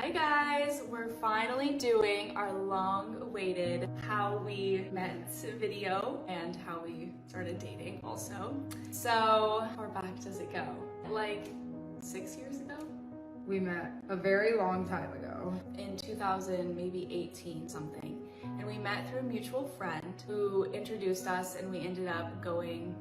Hi guys, we're finally doing our long-awaited how we met video and how we started dating also. So how far back does it go? Like 6 years ago? We met a very long time ago. In 2000, maybe 18 something. And we met through a mutual friend who introduced us, and we ended up going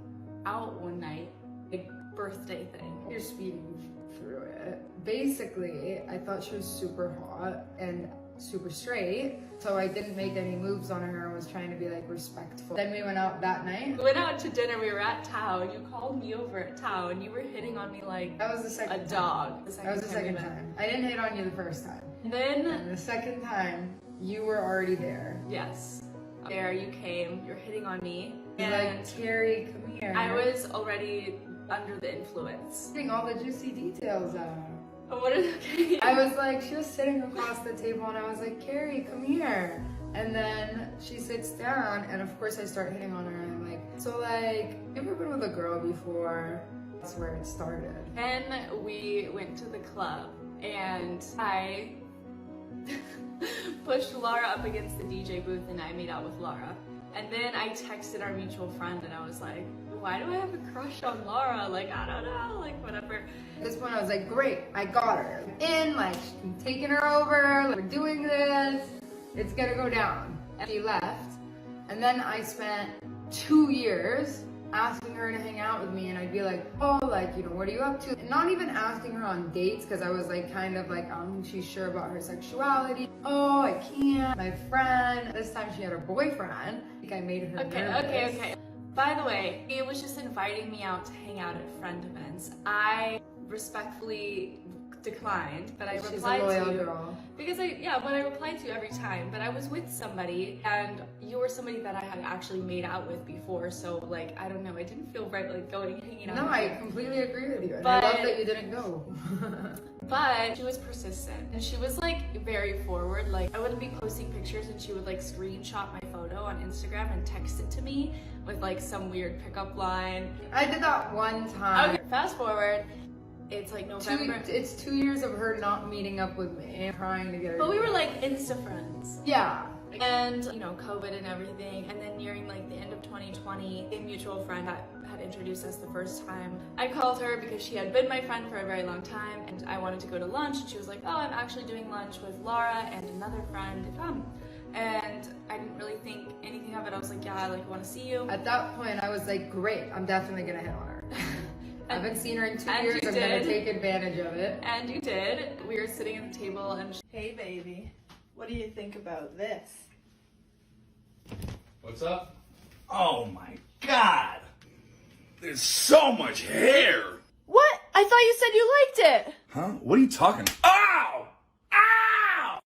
out one night, a birthday thing. You're speeding through it. Basically, I thought she was super hot and super straight, so I didn't make any moves on her and was trying to be like respectful. Then we went out that night. We went out to dinner, we were at Tao, you called me over at Tao and you were hitting on me like that was the second a dog. That was the second time. I didn't hit on you the first time. And then and the second time, you were already there. Yes. There you came, you're hitting on me. You're like, Carrie, come here. I was already under the influence. Getting all the juicy details out. Oh, what is okay? I was like, she was sitting across the table and I was like, Carrie, come here. And then she sits down and of course I start hitting on her and I'm like, so like, you ever been with a girl before? That's where it started. Then we went to the club and I pushed Laura up against the DJ booth and I made out with Laura. And then I texted our mutual friend and I was like, why do I have a crush on Laura? Like, I don't know, like whatever. At this point I was like, great, I got her. Like, I'm taking her over, like, we're doing this, it's gonna go down. And she left. And then I spent 2 years asking her to hang out with me and I'd be like, oh, like, you know, what are you up to? And not even asking her on dates because I was like, kind of like, I don't think she's sure about her sexuality. Oh, I can't. My friend, this time she had her boyfriend. I think I made her nervous. Okay. By the way, he was just inviting me out to hang out at friend events. I respectfully declined, but I replied to you girl. Because I replied to you every time. But I was with somebody, and you were somebody that I had actually made out with before. So like, I don't know, it didn't feel right like going hanging out. No, with I you. completely agree with you, and but, I love that you didn't go. But she was persistent, and she was like very forward. Like, I wouldn't be posting pictures, and she would like screenshot my photo on Instagram and text it to me with like some weird pickup line. I did that one time. Okay, fast forward. It's like November. It's 2 years of her not meeting up with me and trying to get her. But we were like Insta friends. Yeah. And, you know, COVID and everything. And then nearing like the end of 2020, a mutual friend that had introduced us the first time, I called her because she had been my friend for a very long time and I wanted to go to lunch. And she was like, oh, I'm actually doing lunch with Laura and another friend. Come. And I didn't really think anything of it. I was like, yeah, I like want to see you. At that point, I was like, great, I'm definitely gonna hit on her. I haven't seen her in 2 years. I'm gonna take advantage of it. And you did. We were sitting at the table and hey baby, what do you think about this? What's up? Oh my god! There's so much hair! What? I thought you said you liked it! Huh? What are you talking about? Ow! Ow!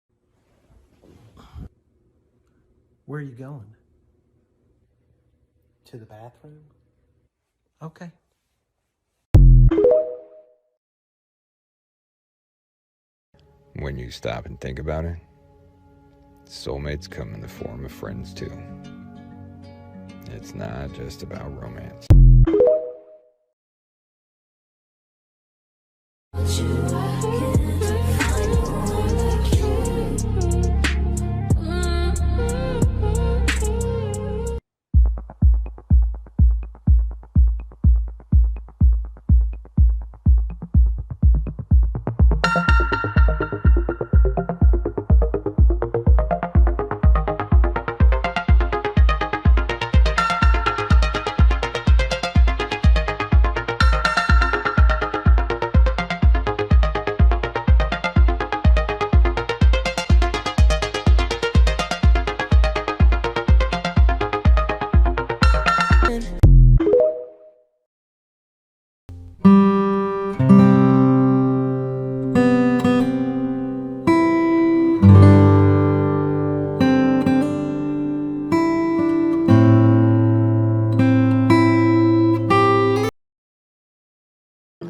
Where are you going? To the bathroom? Okay. When you stop and think about it, soulmates come in the form of friends too. It's not just about romance.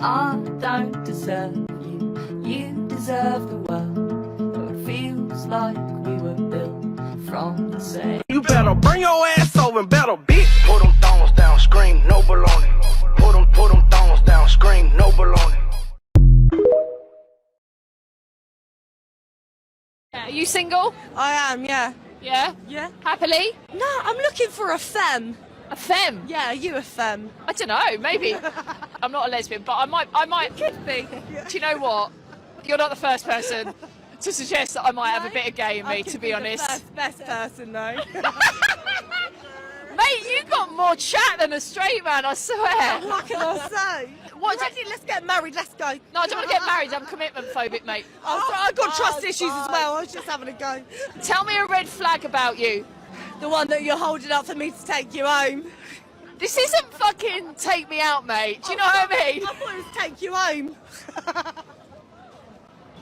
I don't deserve you, you deserve the world. Though it feels like we were built from the same. You better bring your ass over and better bitch. Put them thongs down, scream no baloney. Put them thongs down, scream no baloney. Are you single? I am, yeah. Yeah? Yeah. Happily? No, I'm looking for a femme. A femme? Yeah, are you a femme? I don't know, maybe. I'm not a lesbian, but I might. Could be. Do you know what? You're not the first person to suggest that I might have a bit of gay in me, to be honest. Best person, though. Mate, you got more chat than a straight man, I swear. What can I say? Let's get married, let's go. No, I don't want to get married, I'm commitment phobic, mate. I've got trust issues as well, I was just having a go. Tell me a red flag about you. The one that you're holding up for me to take you home. This isn't fucking take me out, mate. Do you know what I mean? I thought it was take you home.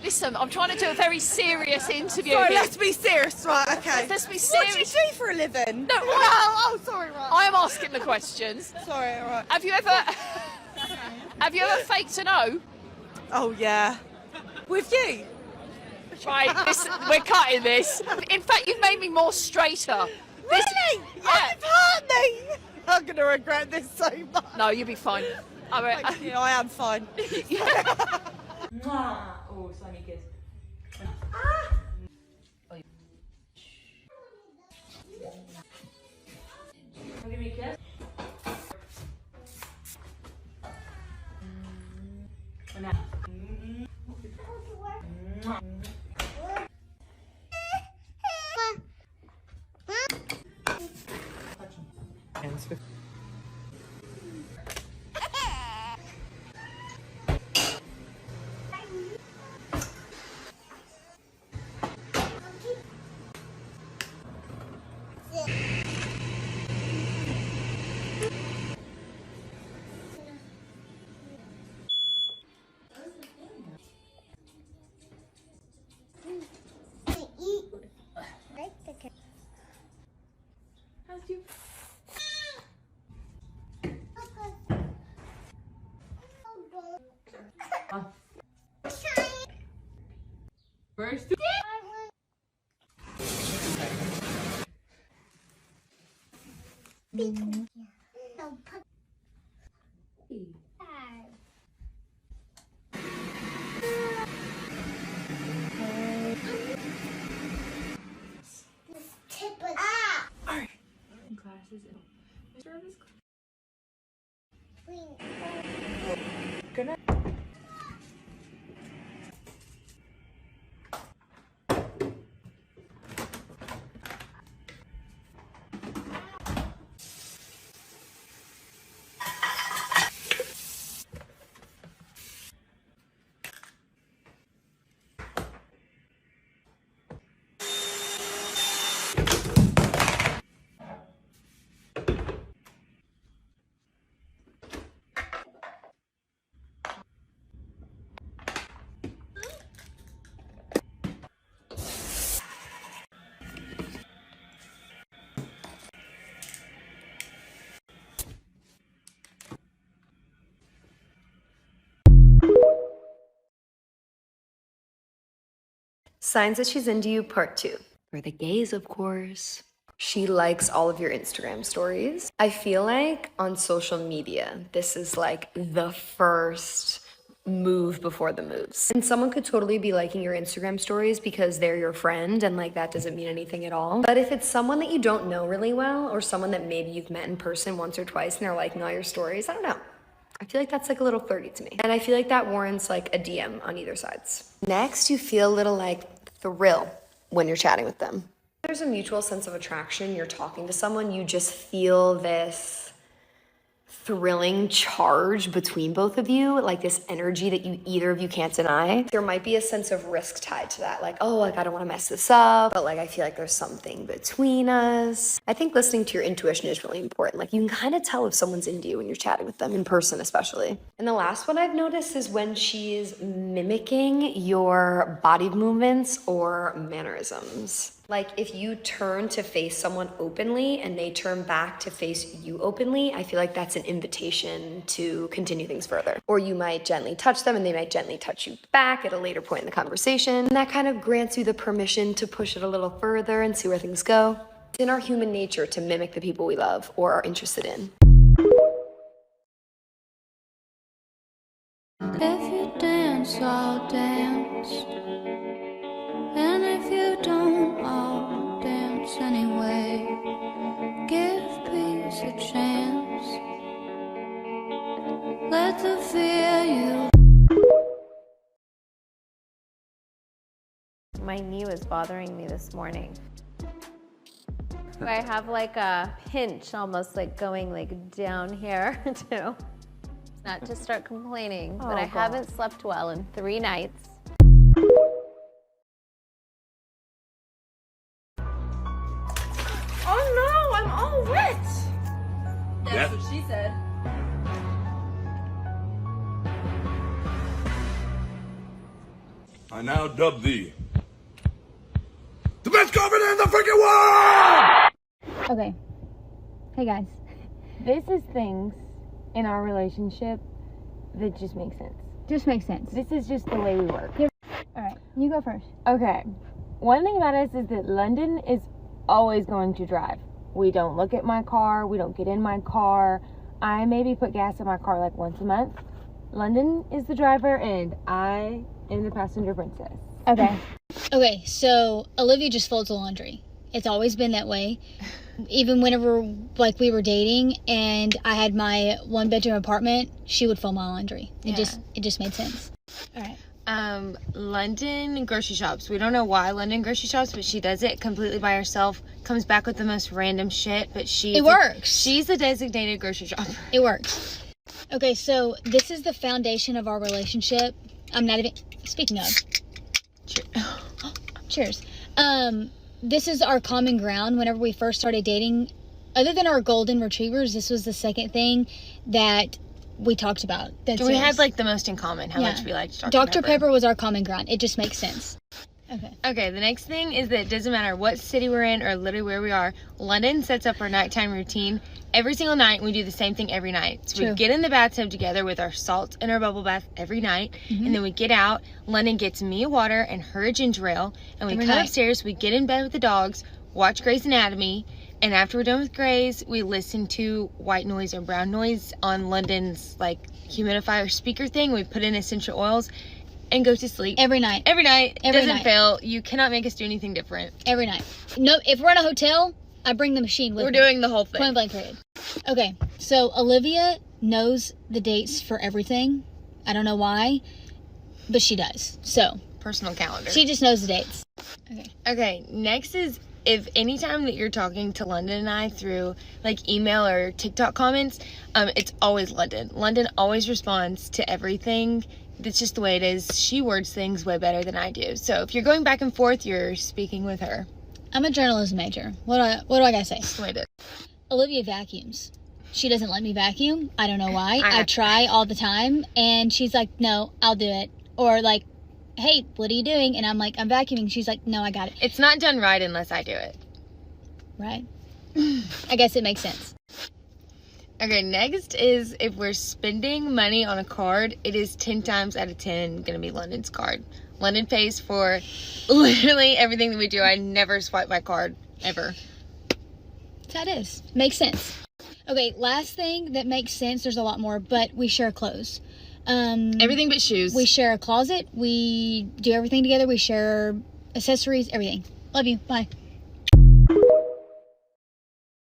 Listen, I'm trying to do a very serious interview. Sorry, here. let's be serious, right, okay. Let's be serious. What do you do for a living? No, sorry, right. I am asking the questions. Sorry, all right. Have you ever faked an O? Oh, yeah. With you? Right, we're cutting this. In fact, you've made me more straighter. Really? Yeah. You've hurt me. I'm going to regret this so much. No, you'll be fine. Thank you, I am fine. Oh, slimy kiss. Give me a kiss. First. Signs that she's into you, part 2. For the gays, of course. She likes all of your Instagram stories. I feel like on social media, this is like the first move before the moves. And someone could totally be liking your Instagram stories because they're your friend and like that doesn't mean anything at all. But if it's someone that you don't know really well or someone that maybe you've met in person once or twice and they're liking all your stories, I don't know. I feel like that's like a little flirty to me. And I feel like that warrants like a DM on either sides. Next, you feel a little like thrill when you're chatting with them. There's a mutual sense of attraction. You're talking to someone, you just feel this thrilling charge between both of you, like this energy that either of you can't deny. There might be a sense of risk tied to that, like, oh, like I don't want to mess this up, but like I feel like there's something between us. I think listening to your intuition is really important. Like you can kind of tell if someone's into you when you're chatting with them in person, especially. And the last one I've noticed is when she's mimicking your body movements or mannerisms. Like if you turn to face someone openly and they turn back to face you openly, I feel like that's an invitation to continue things further. Or you might gently touch them and they might gently touch you back at a later point in the conversation. And that kind of grants you the permission to push it a little further and see where things go. It's in our human nature to mimic the people we love or are interested in. If you dance, I'll dance. And if you My knee was bothering me this morning. I have like a pinch almost like going like down here too. Not to start complaining, but I haven't slept well in 3 nights. Oh no, I'm all wet. That's what she said. I now dub thee the best carpenter in the freaking world! Okay. Hey guys. This is things in our relationship that just make sense. Just makes sense. This is just the way we work. Alright, you go first. Okay. One thing about us is that London is always going to drive. We don't look at my car. We don't get in my car. I maybe put gas in my car like once a month. London is the driver and I am the passenger princess. Okay. Okay, so Olivia just folds the laundry. It's always been that way. Even whenever like we were dating and I had my 1-bedroom apartment, she would fold my laundry. It just made sense. All right. London grocery shops. We don't know why London grocery shops, but she does it completely by herself. Comes back with the most random shit, but it works. She's the designated grocery shopper. It works. Okay, so this is the foundation of our relationship. I'm not even speaking of. Cheers. This is our common ground. Whenever we first started dating, other than our golden retrievers, this was the second thing that we talked about. We had like the most in common, how much we liked Dr. Pepper was our common ground. It just makes sense. Okay, the next thing is that it doesn't matter what city we're in or literally where we are. London sets up our nighttime routine. Every single night, we do the same thing every night. So we get in the bathtub together with our salt and our bubble bath every night. And then we get out. London gets me a water and her a ginger ale. And we come upstairs, we get in bed with the dogs, watch Grey's Anatomy. And after we're done with Grey's, we listen to white noise or brown noise on London's like humidifier speaker thing. We put in essential oils and go to sleep. Every night. Every night. Every Doesn't night. fail. You cannot make us do anything different. Every night. No, if we're in a hotel, I bring the machine with me. We're doing the whole thing. Point blank period. Okay, so Olivia knows the dates for everything. I don't know why, but she does. So personal calendar. She just knows the dates. Okay, next is if anytime that you're talking to London and I through like email or TikTok comments, it's always London. London always responds to everything. That's just the way it is. She words things way better than I do. So if you're going back and forth, you're speaking with her. I'm a journalism major. What do I gotta say? That's the way it is. Olivia vacuums. She doesn't let me vacuum. I don't know why. I try all the time, and she's like, "No, I'll do it." Or like, "Hey, what are you doing?" And I'm like, "I'm vacuuming." She's like, "No, I got it." It's not done right unless I do it. Right. I guess it makes sense. Okay, next is if we're spending money on a card, it is 10 times out of 10 gonna be London's card. London pays for literally everything that we do. I never swipe my card, ever. That is. Makes sense. Okay, last thing that makes sense, there's a lot more, but we share clothes. Everything but shoes. We share a closet. We do everything together. We share accessories, everything. Love you. Bye.